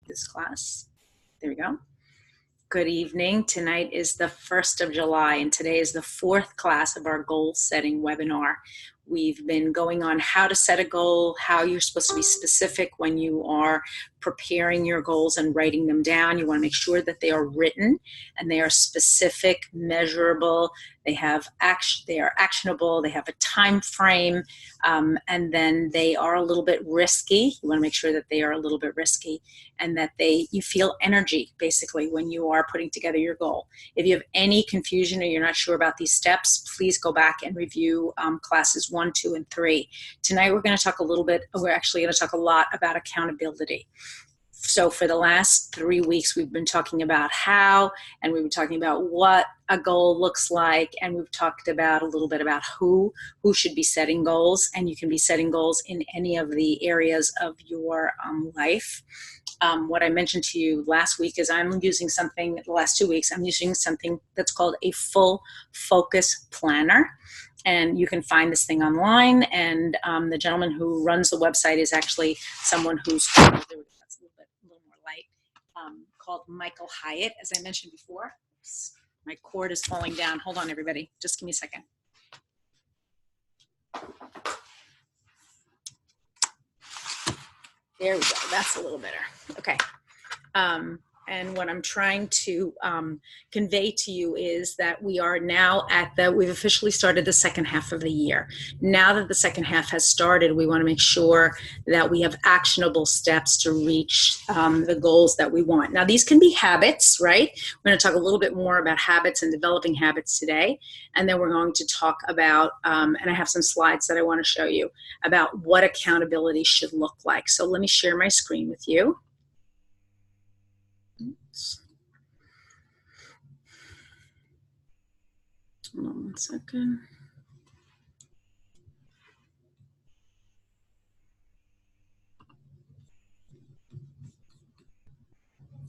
this class. There we go. Good evening. Tonight is the 1st of July, and today is the 4th class of our goal setting webinar. We've been going on how to set a goal, how you're supposed to be specific when you are preparing your goals and writing them down. You want to make sure that they are written and they are specific, measurable, they are actionable, they have a time frame, and then they are a little bit risky. You want to make sure that they are a little bit risky and that you feel energy basically when you are putting together your goal. If you have any confusion or you're not sure about these steps, please go back and review classes 1, 2, and 3. Tonight we're actually going to talk a lot about accountability. So for the last 3 weeks, we've been talking about how, and we've been talking about what a goal looks like, and we've talked about a little bit about who should be setting goals, and you can be setting goals in any of the areas of your life. What I mentioned to you last week is the last 2 weeks, I'm using something that's called a full focus planner. And you can find this thing online, and the gentleman who runs the website is actually someone who's called Michael Hyatt, as I mentioned before. Oops, my cord is falling down. Hold on, everybody. Just give me a second. There we go. That's a little better. Okay. And what I'm trying to convey to you is that we are now we've officially started the second half of the year. Now that the second half has started, we want to make sure that we have actionable steps to reach the goals that we want. Now, these can be habits, right? We're going to talk a little bit more about habits and developing habits today. And then we're going to talk about, and I have some slides that I want to show you about what accountability should look like. So let me share my screen with you. Hold on 1 second.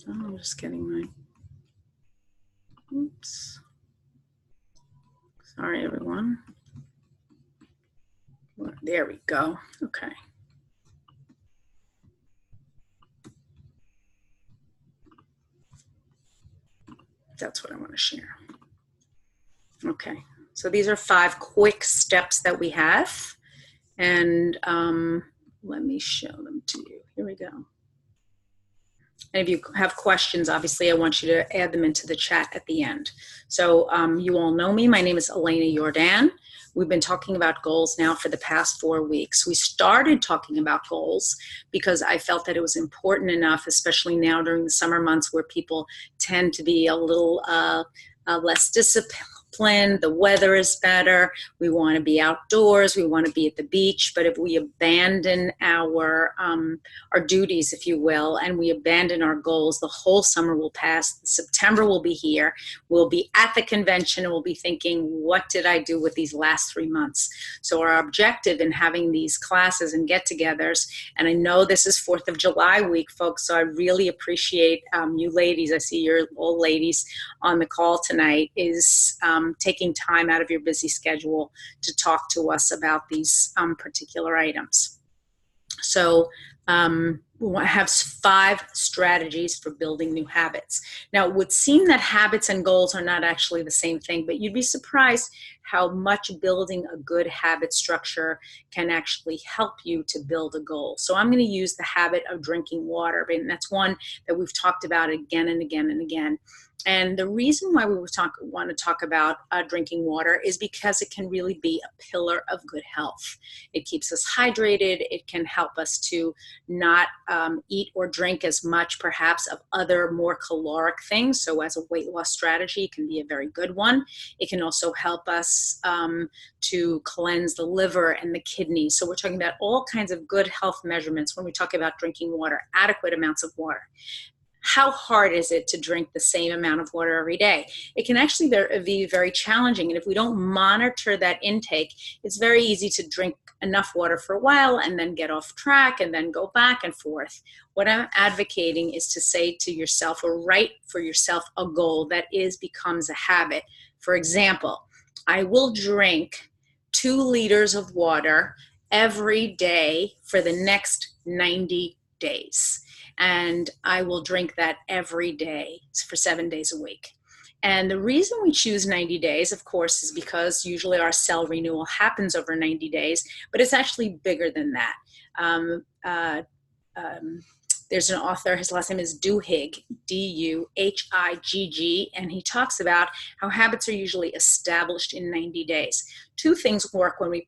Oh, I'm just getting my, oops. Sorry, everyone. There we go. Okay. That's what I want to share. Okay, so these are 5 quick steps that we have, and let me show them to you. Here we go. And if you have questions, obviously, I want you to add them into the chat at the end. So you all know me. My name is Elena Yordan. We've been talking about goals now for the past 4 weeks. We started talking about goals because I felt that it was important enough, especially now during the summer months where people tend to be a little less disciplined. The weather is better. We want to be outdoors. We want to be at the beach. But if we abandon our duties, if you will, and we abandon our goals, the whole summer will pass. September will be here. We'll be at the convention and we'll be thinking, what did I do with these last 3 months? So our objective in having these classes and get-togethers, and I know this is 4th of July week, folks, so I really appreciate you ladies. I see you're all ladies on the call tonight, is taking time out of your busy schedule to talk to us about these particular items. So we have 5 strategies for building new habits. Now, it would seem that habits and goals are not actually the same thing, but you'd be surprised how much building a good habit structure can actually help you to build a goal. So I'm going to use the habit of drinking water, and that's one that we've talked about again and again and again. And the reason why we want to talk about drinking water is because it can really be a pillar of good health. It keeps us hydrated. It can help us to not eat or drink as much, perhaps, of other more caloric things. So as a weight loss strategy, it can be a very good one. It can also help us to cleanse the liver and the kidneys. So we're talking about all kinds of good health measurements when we talk about drinking water, adequate amounts of water. How hard is it to drink the same amount of water every day? It can actually be very challenging. And if we don't monitor that intake, it's very easy to drink enough water for a while and then get off track and then go back and forth. What I'm advocating is to say to yourself or write for yourself a goal that becomes a habit. For example, I will drink 2 liters of water every day for the next 90 days. And I will drink that every day for 7 days a week. And the reason we choose 90 days, of course, is because usually our cell renewal happens over 90 days, but it's actually bigger than that. There's an author, his last name is Duhigg, D-U-H-I-G-G, and he talks about how habits are usually established in 90 days. Two things work when we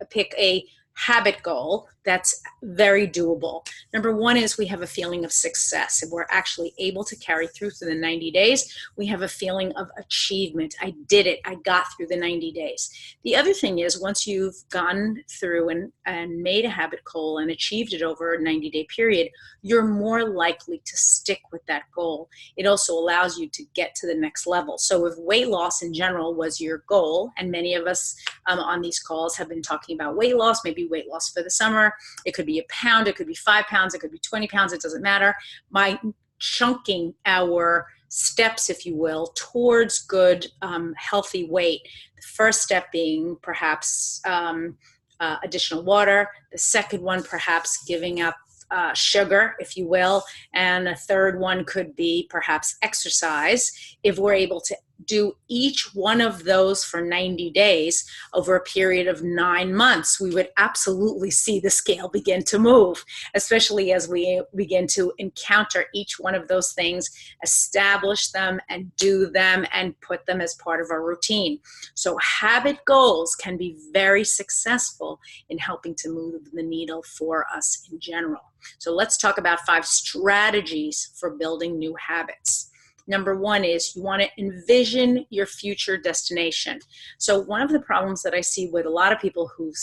pick a habit goal that's very doable. Number one is we have a feeling of success. If we're actually able to carry through the 90 days, we have a feeling of achievement. I did it. I got through the 90 days. The other thing is once you've gone through and made a habit goal and achieved it over a 90-day period, you're more likely to stick with that goal. It also allows you to get to the next level. So if weight loss in general was your goal, and many of us on these calls have been talking about weight loss, maybe weight loss for the summer, it could be a pound, it could be 5 pounds, it could be 20 pounds, it doesn't matter. By chunking our steps, if you will, towards good, healthy weight, the first step being perhaps additional water, the second one perhaps giving up sugar, if you will, and a third one could be perhaps exercise. If we're able to do each one of those for 90 days over a period of 9 months, we would absolutely see the scale begin to move, especially as we begin to encounter each one of those things, establish them and do them and put them as part of our routine. So habit goals can be very successful in helping to move the needle for us in general. So let's talk about 5 strategies for building new habits. Number one is you want to envision your future destination. So one of the problems that I see with a lot of people who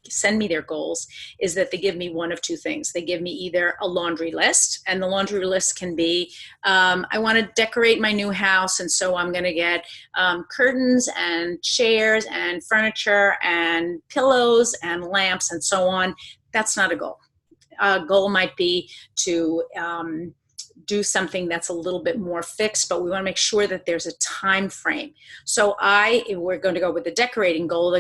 send me their goals is that they give me one of two things. They give me either a laundry list, and the laundry list can be, I want to decorate my new house, and so I'm going to get curtains and chairs and furniture and pillows and lamps and so on. That's not a goal. A goal might be to do something that's a little bit more fixed, but we want to make sure that there's a time frame. So if we're going to go with the decorating goal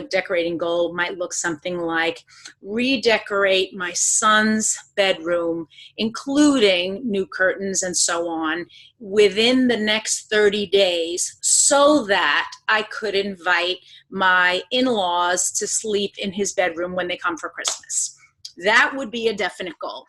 might look something like redecorate my son's bedroom, including new curtains and so on, within the next 30 days so that I could invite my in-laws to sleep in his bedroom when they come for Christmas. That would be a definite goal.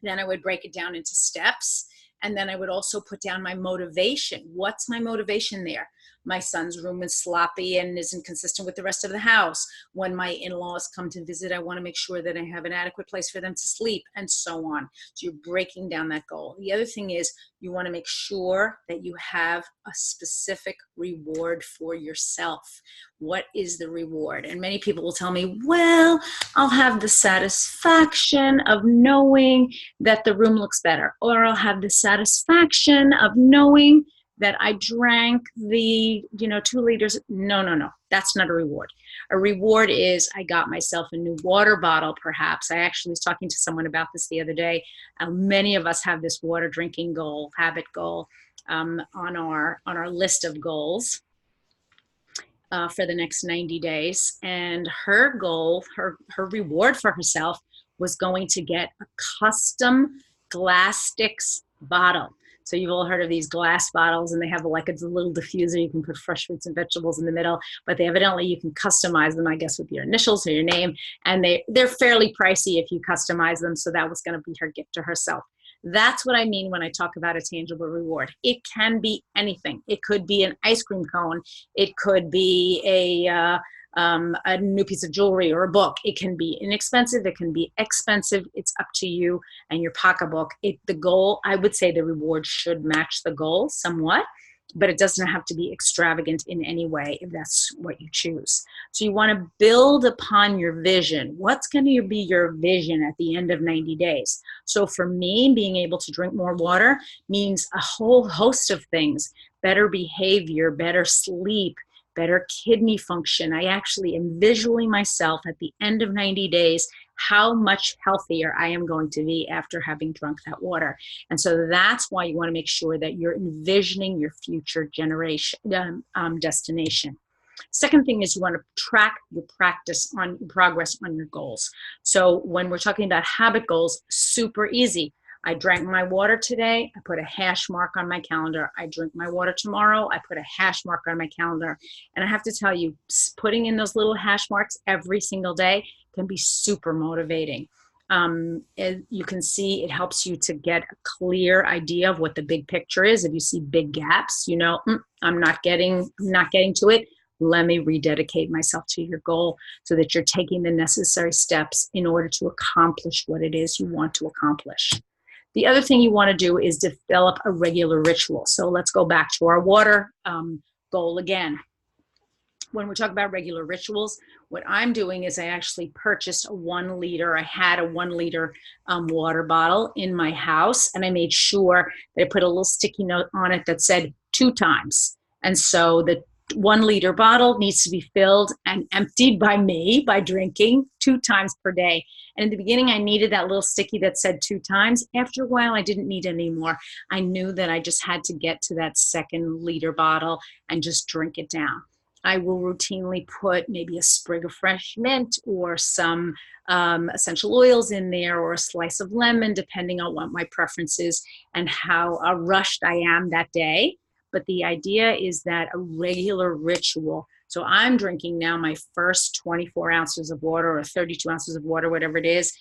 Then I would break it down into steps. And then I would also put down my motivation. What's my motivation there? My son's room is sloppy and isn't consistent with the rest of the house. When my in-laws come to visit, I want to make sure that I have an adequate place for them to sleep, and so on. So you're breaking down that goal. The other thing is you want to make sure that you have a specific reward for yourself. What is the reward? And many people will tell me, well, I'll have the satisfaction of knowing that the room looks better, or I'll have the satisfaction of knowing that I drank the 2 liters. No, that's not a reward. A reward is I got myself a new water bottle, perhaps. I actually was talking to someone about this the other day. Many of us have this water drinking goal, habit goal, on our list of goals for the next 90 days. And her goal, her reward for herself was going to get a custom glass sticks bottle. So you've all heard of these glass bottles, and they have it's a little diffuser. You can put fresh fruits and vegetables in the middle, but evidently you can customize them, I guess, with your initials or your name. And they're fairly pricey if you customize them. So that was going to be her gift to herself. That's what I mean when I talk about a tangible reward. It can be anything. It could be an ice cream cone. It could be a new piece of jewelry or a book. It can be inexpensive. It can be expensive. It's up to you and your pocketbook. The goal, I would say the reward should match the goal somewhat, but it doesn't have to be extravagant in any way if that's what you choose. So you want to build upon your vision. What's going to be your vision at the end of 90 days? So for me, being able to drink more water means a whole host of things: better behavior, better sleep, better kidney function. I actually am visually myself at the end of 90 days how much healthier I am going to be after having drunk that water. And so that's why you want to make sure that you're envisioning your future generation destination. Second thing is you want to track your progress on your goals. So when we're talking about habit goals, super easy. I drank my water today. I put a hash mark on my calendar. I drink my water tomorrow. I put a hash mark on my calendar. And I have to tell you, putting in those little hash marks every single day can be super motivating. You can see it helps you to get a clear idea of what the big picture is. If you see big gaps, you know, I'm not getting to it. Let me rededicate myself to your goal so that you're taking the necessary steps in order to accomplish what it is you want to accomplish. The other thing you want to do is develop a regular ritual. So let's go back to our water goal again. When we talk about regular rituals, what I'm doing is I actually purchased a 1 liter. I had a 1 liter water bottle in my house, and I made sure that I put a little sticky note on it that said 2 times. And so the 1 liter bottle needs to be filled and emptied by me by drinking 2 times per day. And in the beginning, I needed that little sticky that said 2 times. After a while, I didn't need any more. I knew that I just had to get to that 2nd liter bottle and just drink it down. I will routinely put maybe a sprig of fresh mint or some essential oils in there, or a slice of lemon, depending on what my preference is and how rushed I am that day. But the idea is that a regular ritual. So I'm drinking now my first 24 ounces of water or 32 ounces of water, whatever it is,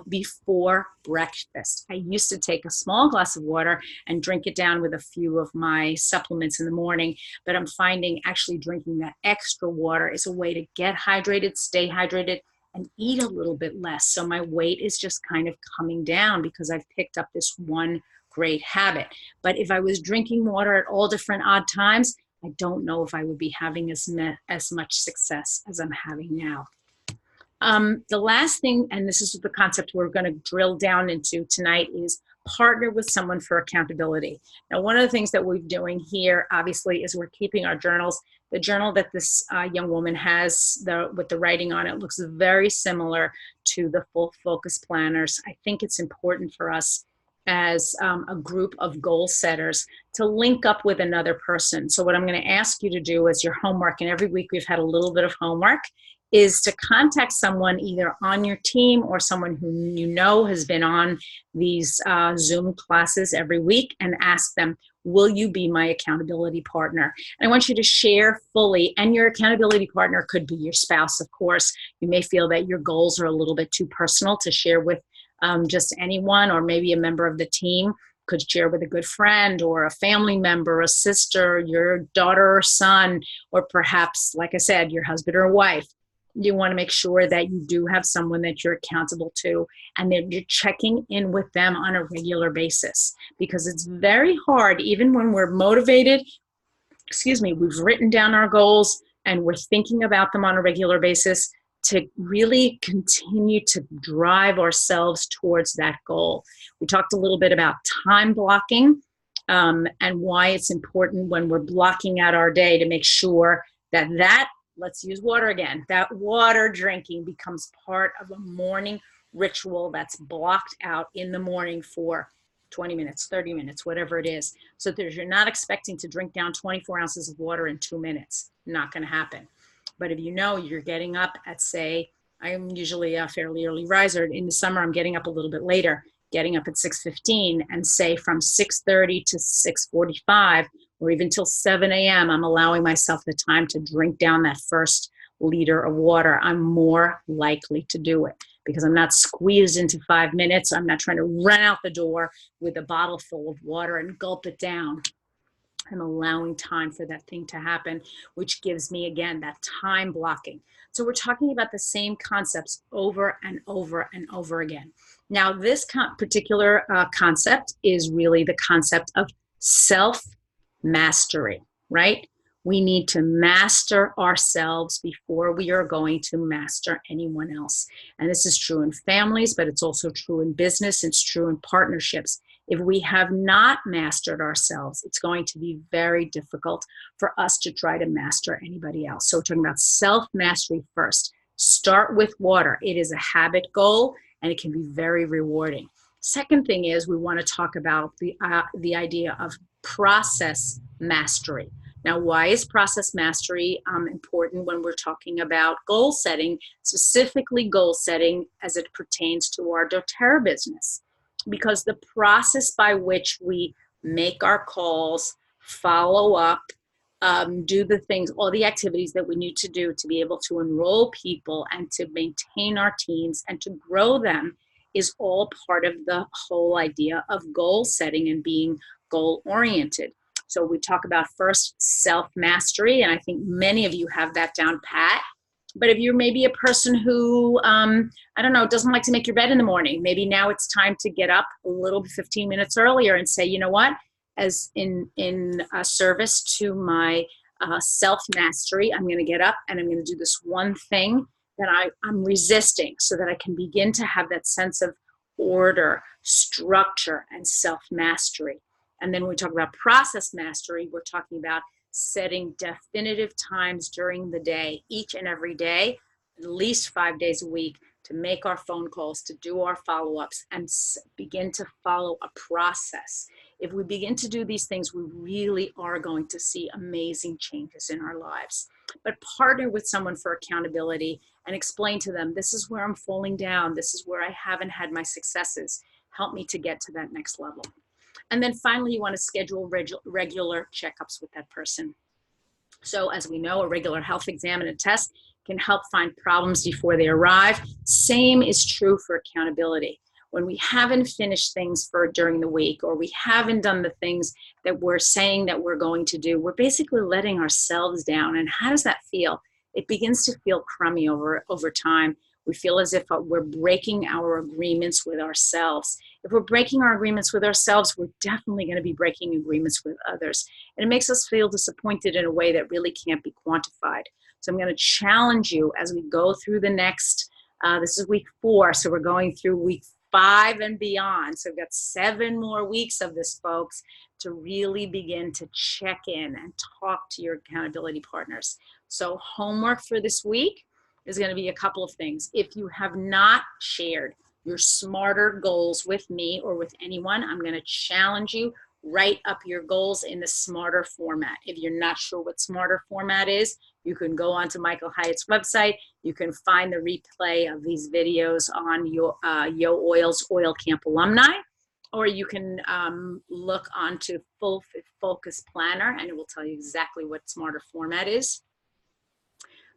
before breakfast. I used to take a small glass of water and drink it down with a few of my supplements in the morning, but I'm finding actually drinking that extra water is a way to get hydrated, stay hydrated, and eat a little bit less. So my weight is just kind of coming down because I've picked up this one great habit. But if I was drinking water at all different odd times, I don't know if I would be having as much success as I'm having now. The last thing, and this is the concept we're going to drill down into tonight, is partner with someone for accountability. Now, one of the things that we're doing here, obviously, is we're keeping our journals. The journal that this young woman has with the writing on it looks very similar to the full focus planners. I think it's important for us as a group of goal setters to link up with another person. So what I'm going to ask you to do as your homework, and every week we've had a little bit of homework, is to contact someone either on your team or someone who you know has been on these Zoom classes every week, and ask them, will you be my accountability partner? And I want you to share fully, and your accountability partner could be your spouse, of course. You may feel that your goals are a little bit too personal to share with just anyone, or maybe a member of the team could share with a good friend or a family member, a sister, your daughter or son, or perhaps, like I said, your husband or wife. You want to make sure that you do have someone that you're accountable to, and that you're checking in with them on a regular basis, because it's very hard, even when we're motivated, we've written down our goals and we're thinking about them on a regular basis, to really continue to drive ourselves towards that goal. We talked a little bit about time blocking and why it's important when we're blocking out our day to make sure that let's use water again, that water drinking becomes part of a morning ritual that's blocked out in the morning for 20 minutes, 30 minutes, whatever it is. So that you're not expecting to drink down 24 ounces of water in 2 minutes. Not going to happen. But if you know you're getting up at, say, I'm usually a fairly early riser. In the summer, I'm getting up a little bit later, getting up at 6:15, and say from 6:30 to 6:45, or even till 7 a.m., I'm allowing myself the time to drink down that first liter of water. I'm more likely to do it because I'm not squeezed into 5 minutes. I'm not trying to run out the door with a bottle full of water and gulp it down. I'm allowing time for that thing to happen, which gives me, again, that time blocking. So we're talking about the same concepts over and over and over again. Now, this particular concept is really the concept of self-mastery, right? We need to master ourselves before we are going to master anyone else. And this is true in families, but it's also true in business. It's true in partnerships. If we have not mastered ourselves, it's going to be very difficult for us to try to master anybody else. So we're talking about self-mastery first. Start with water. It is a habit goal, and it can be very rewarding. Second thing is we want to talk about the idea of process mastery. Now, why is process mastery important when we're talking about goal setting, specifically goal setting as it pertains to our doTERRA business? Because the process by which we make our calls, follow up, do the things, all the activities that we need to do to be able to enroll people and to maintain our teams and to grow them is all part of the whole idea of goal setting and being goal oriented. So we talk about first self-mastery, and I think many of you have that down pat. But if you're maybe a person who, I don't know, doesn't like to make your bed in the morning, maybe now it's time to get up a little 15 minutes earlier and say, you know what, as in service to my self-mastery, I'm going to get up and I'm going to do this one thing that I'm resisting so that I can begin to have that sense of order, structure, and self-mastery. And then when we talk about process mastery, we're talking about setting definitive times during the day, each and every day, at least 5 days a week, to make our phone calls, to do our follow-ups, and begin to follow a process. If we begin to do these things, we really are going to see amazing changes in our lives. But partner with someone for accountability and explain to them, this is where I'm falling down. This is where I haven't had my successes. Help me to get to that next level. And then finally, you want to schedule regular checkups with that person. So as we know, a regular health exam and a test can help find problems before they arrive. Same is true for accountability. When we haven't finished things during the week, or we haven't done the things that we're saying that we're going to do, we're basically letting ourselves down. And how does that feel? It begins to feel crummy over time. We feel as if we're breaking our agreements with ourselves. If we're breaking our agreements with ourselves, we're definitely going to be breaking agreements with others. And it makes us feel disappointed in a way that really can't be quantified. So I'm going to challenge you as we go through the next, this is week 4, so we're going through week 5 and beyond. So we've got 7 more weeks of this, folks, to really begin to check in and talk to your accountability partners. So homework for this week is going to be a couple of things. If you have not shared your smarter goals with me or with anyone, I'm going to challenge you, write up your goals in the smarter format. If you're not sure what smarter format is, you can go onto Michael Hyatt's website. You can find the replay of these videos on Yo Oil's Oil Camp alumni, or you can look onto Full Focus Planner, and it will tell you exactly what smarter format is.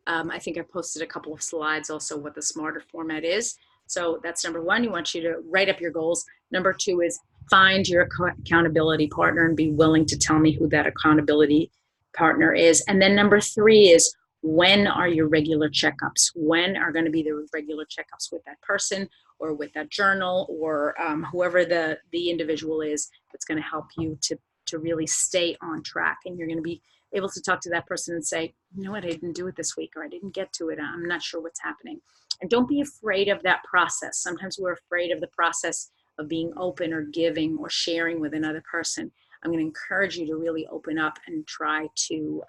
I think I posted a couple of slides also what the smarter format is. So that's number 1. You want you to write up your goals. Number 2 is find your accountability partner and be willing to tell me who that accountability partner is. And then number 3 is, when are your regular checkups? When are going to be the regular checkups with that person or with that journal or whoever the individual is that's going to help you to really stay on track. And you're going to be able to talk to that person and say, you know what, I didn't do it this week, or I didn't get to it. I'm not sure what's happening. And don't be afraid of that process. Sometimes we're afraid of the process of being open or giving or sharing with another person. I'm going to encourage you to really open up and try to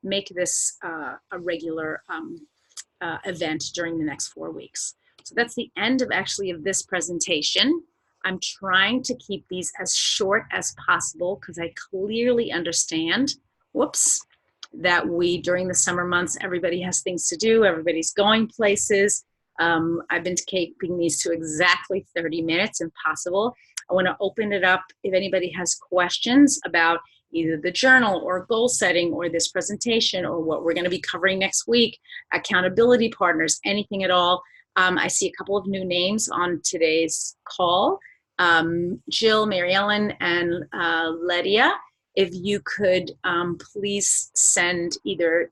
make this a regular event during the next 4 weeks. So that's the end of this presentation. I'm trying to keep these as short as possible because I clearly understand, that during the summer months, everybody has things to do, everybody's going places. I've been keeping these to exactly 30 minutes if possible. I want to open it up if anybody has questions about either the journal or goal setting or this presentation or what we're going to be covering next week, accountability partners, anything at all. I see a couple of new names on today's call. Jill, Mary Ellen, and Lydia. If you could please send either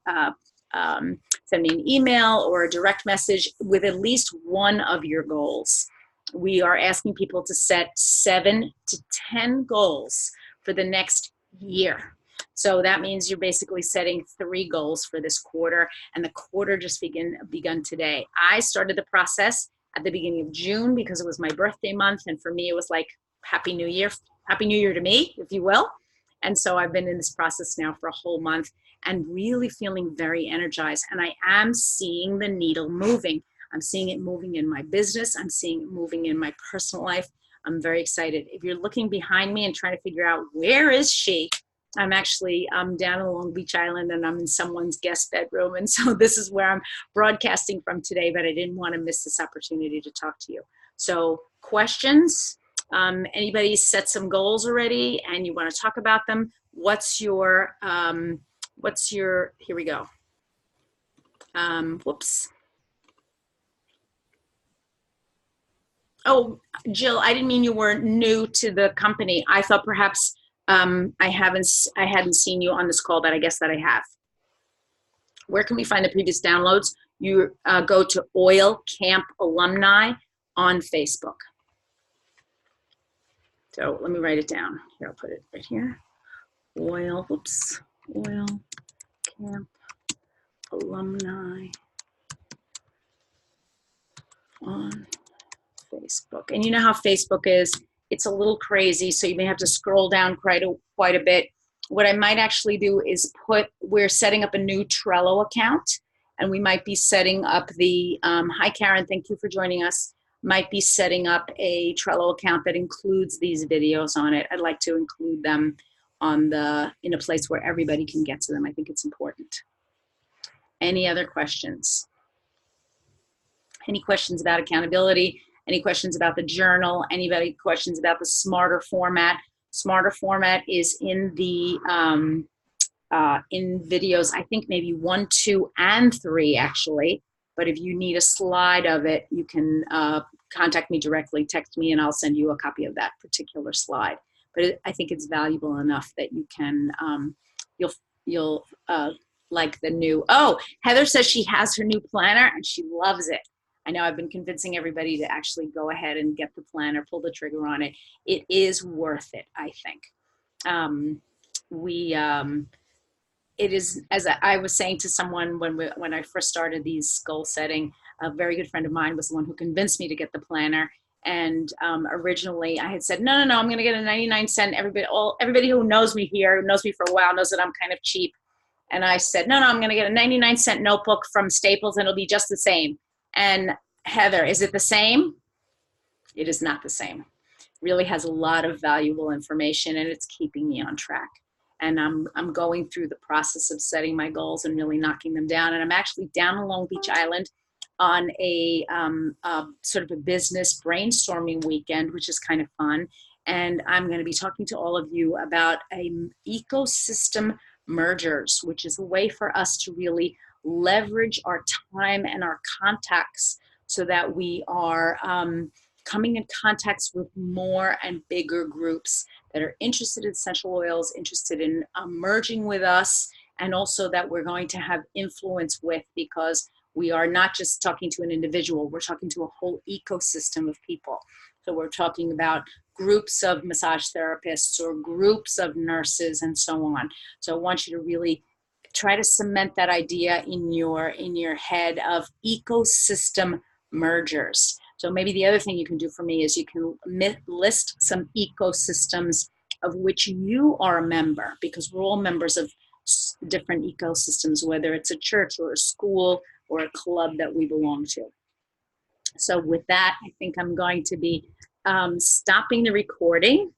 send me an email or a direct message with at least one of your goals. We are asking people to set 7 to 10 goals for the next year. So that means you're basically setting 3 goals for this quarter, and the quarter just begun today. I started the process at the beginning of June because it was my birthday month, and for me it was like Happy New Year to me, if you will. And so I've been in this process now for a whole month and really feeling very energized. And I am seeing the needle moving. I'm seeing it moving in my business. I'm seeing it moving in my personal life. I'm very excited. If you're looking behind me and trying to figure out where is she, I'm down on Long Beach Island and I'm in someone's guest bedroom. And so this is where I'm broadcasting from today, but I didn't want to miss this opportunity to talk to you. So questions, anybody set some goals already and you want to talk about them? Here we go. Whoops. Oh, Jill, I didn't mean you were new to the company. I thought perhaps I hadn't seen you on this call, but I guess that I have. Where can we find the previous downloads? You go to Oil Camp Alumni on Facebook. So let me write it down. Here, I'll put it right here. Oil Camp Alumni on Facebook. And you know how Facebook is, it's a little crazy, so you may have to scroll down quite a bit. What I might actually do is we're setting up a new Trello account, and we might be setting up hi Karen, thank you for joining us, might be setting up a Trello account that includes these videos on it. I'd like to include them in a place where everybody can get to them. I think it's important. Any other questions? Any questions about accountability? Any questions about the journal? Anybody questions about the smarter format? Smarter format is in the in videos, I think maybe 1, 2, and 3 actually. But if you need a slide of it, you can contact me directly, text me, and I'll send you a copy of that particular slide. But I think it's valuable enough that you can you'll like the new. Oh, Heather says she has her new planner and she loves it. I know I've been convincing everybody to actually go ahead and get the planner, pull the trigger on it. It is worth it, I think. It is, as I was saying to someone when I first started these goal setting, a very good friend of mine was the one who convinced me to get the planner. And originally I had said, no, I'm going to get a 99-cent. Everybody who knows me here, who knows me for a while, knows that I'm kind of cheap. And I said, no, I'm going to get a 99-cent notebook from Staples and it'll be just the same. And Heather, is it the same? It is not the same. It really has a lot of valuable information and it's keeping me on track. And I'm going through the process of setting my goals and really knocking them down. And I'm actually down on Long Beach Island on a sort of a business brainstorming weekend, which is kind of fun. And I'm going to be talking to all of you about ecosystem mergers, which is a way for us to really leverage our time and our contacts so that we are coming in contacts with more and bigger groups that are interested in essential oils, interested in merging with us, and also that we're going to have influence with, because we are not just talking to an individual, we're talking to a whole ecosystem of people. So we're talking about groups of massage therapists or groups of nurses and so on. So I want you to really try to cement that idea in your head of ecosystem mergers. So maybe the other thing you can do for me is you can list some ecosystems of which you are a member, because we're all members of different ecosystems, whether it's a church or a school or a club that we belong to. So with that, I think I'm going to be stopping the recording,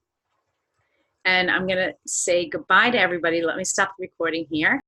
and I'm going to say goodbye to everybody. Let me stop the recording here.